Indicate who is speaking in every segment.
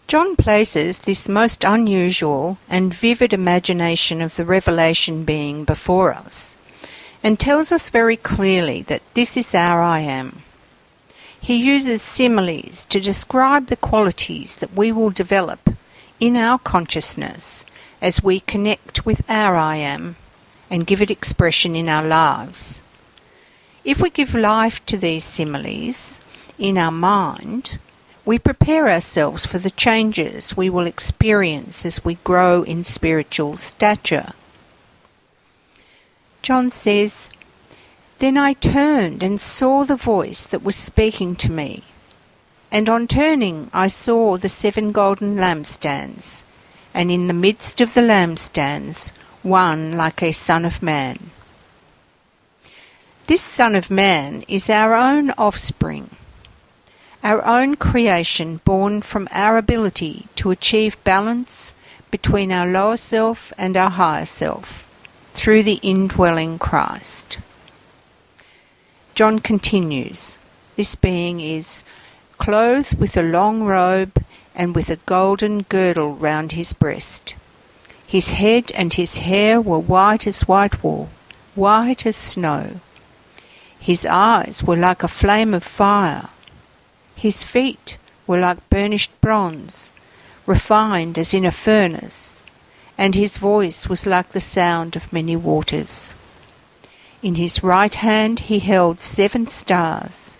Speaker 1: John places this most unusual and vivid imagination of the revelation being before us, and tells us very clearly that this is our I am. He uses similes to describe the qualities that we will develop in our consciousness as we connect with our I am and give it expression in our lives. If we give life to these similes in our mind, we prepare ourselves for the changes we will experience as we grow in spiritual stature. John says, "Then I turned and saw the voice that was speaking to me. And on turning I saw the 7 golden lampstands, and in the midst of the lampstands one like a son of man." This Son of Man is our own offspring, our own creation born from our ability to achieve balance between our lower self and our higher self through the indwelling Christ. John continues, "This being is clothed with a long robe and with a golden girdle round his breast. His head and his hair were white as white wool, white as snow. His eyes were like a flame of fire. His feet were like burnished bronze, refined as in a furnace, and his voice was like the sound of many waters. In his right hand he held 7 stars.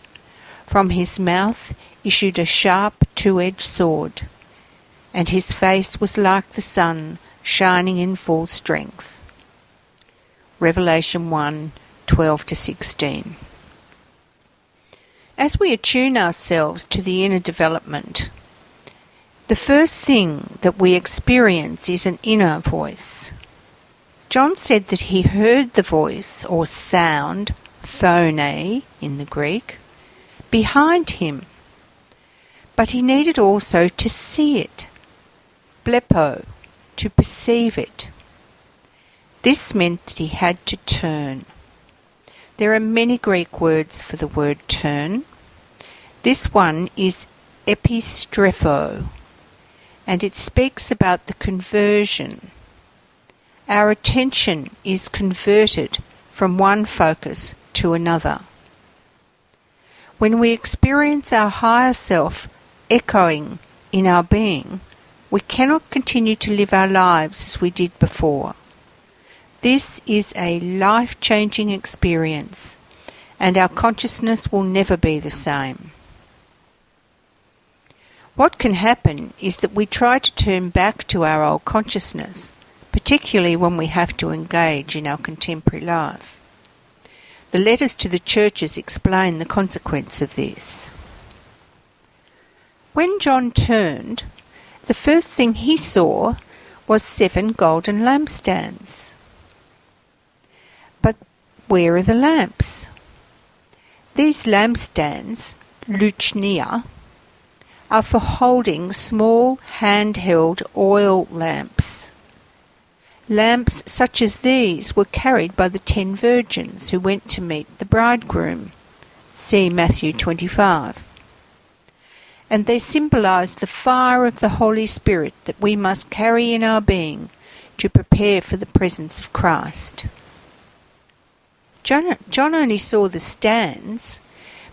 Speaker 1: From his mouth issued a sharp 2-edged sword, and his face was like the sun shining in full strength." Revelation 1:12-16. As we attune ourselves to the inner development, the first thing that we experience is an inner voice. John said that he heard the voice, or sound, phone in the Greek, behind him, but he needed also to see it, blepo, to perceive it. This meant that he had to turn. There are many Greek words for the word turn. This one is epistrepho, and it speaks about the conversion. Our attention is converted from one focus to another. When we experience our higher self echoing in our being, we cannot continue to live our lives as we did before. This is a life-changing experience, and our consciousness will never be the same. What can happen is that we try to turn back to our old consciousness, particularly when we have to engage in our contemporary life. The letters to the churches explain the consequence of this. When John turned, the first thing he saw was 7 golden lampstands. But where are the lamps? These lampstands, luchnia, are for holding small handheld oil lamps. Lamps such as these were carried by the 10 virgins who went to meet the bridegroom. See Matthew 25. And they symbolise the fire of the Holy Spirit that we must carry in our being to prepare for the presence of Christ. John only saw the stands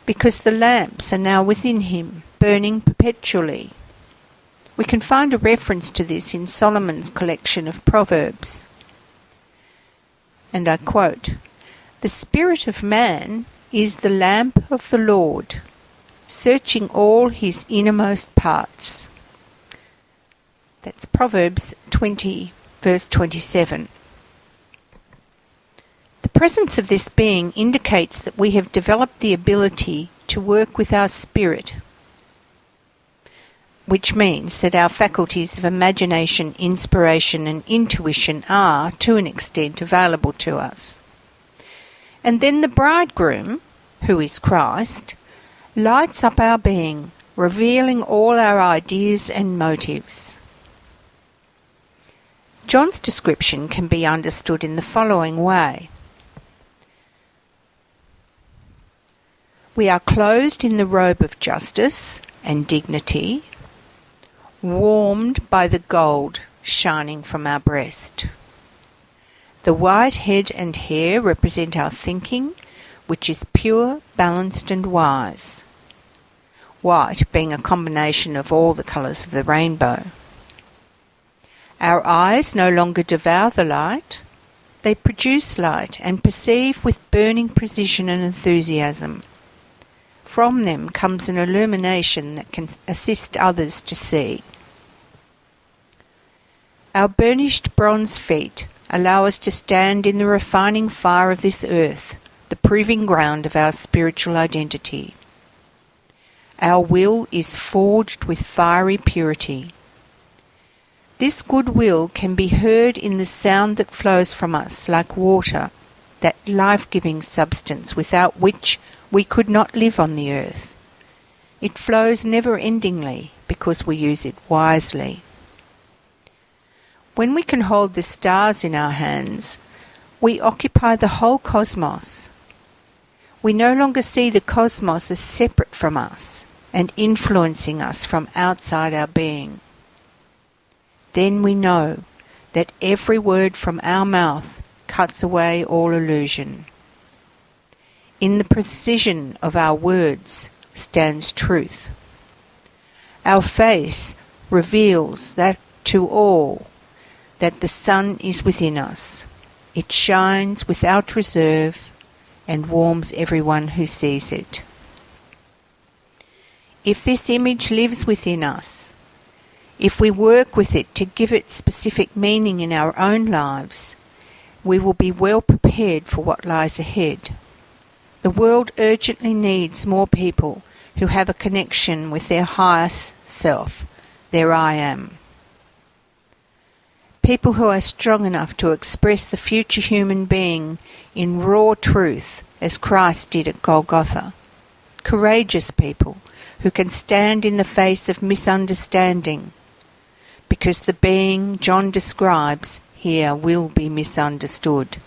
Speaker 1: because the lamps are now within him, burning perpetually. We can find a reference to this in Solomon's collection of Proverbs. And I quote, "The spirit of man is the lamp of the Lord, searching all his innermost parts." That's Proverbs 20, verse 27. The presence of this being indicates that we have developed the ability to work with our spirit, which means that our faculties of imagination, inspiration and intuition are, to an extent, available to us. And then the bridegroom, who is Christ, lights up our being, revealing all our ideas and motives. John's description can be understood in the following way. We are clothed in the robe of justice and dignity. warmed by the gold shining from our breast. The white head and hair represent our thinking, which is pure, balanced and wise. White being a combination of all the colours of the rainbow. Our eyes no longer devour the light, they produce light and perceive with burning precision and enthusiasm. From them comes an illumination that can assist others to see. Our burnished bronze feet allow us to stand in the refining fire of this earth, the proving ground of our spiritual identity. Our will is forged with fiery purity. This good will can be heard in the sound that flows from us like water, that life-giving substance without which we could not live on the earth. It flows never-endingly because we use it wisely. When we can hold the stars in our hands, we occupy the whole cosmos. We no longer see the cosmos as separate from us and influencing us from outside our being. Then we know that every word from our mouth cuts away all illusion. In the precision of our words stands truth. Our face reveals that to all that the sun is within us. It shines without reserve and warms everyone who sees it. If this image lives within us, if we work with it to give it specific meaning in our own lives, we will be well prepared for what lies ahead. The world urgently needs more people who have a connection with their highest self, their I am. People who are strong enough to express the future human being in raw truth, as Christ did at Golgotha. Courageous people who can stand in the face of misunderstanding, because the being John describes here will be misunderstood.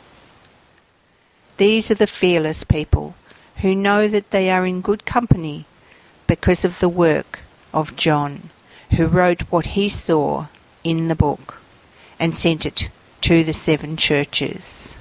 Speaker 1: These are the fearless people who know that they are in good company because of the work of John, who wrote what he saw in the book and sent it to the 7 churches.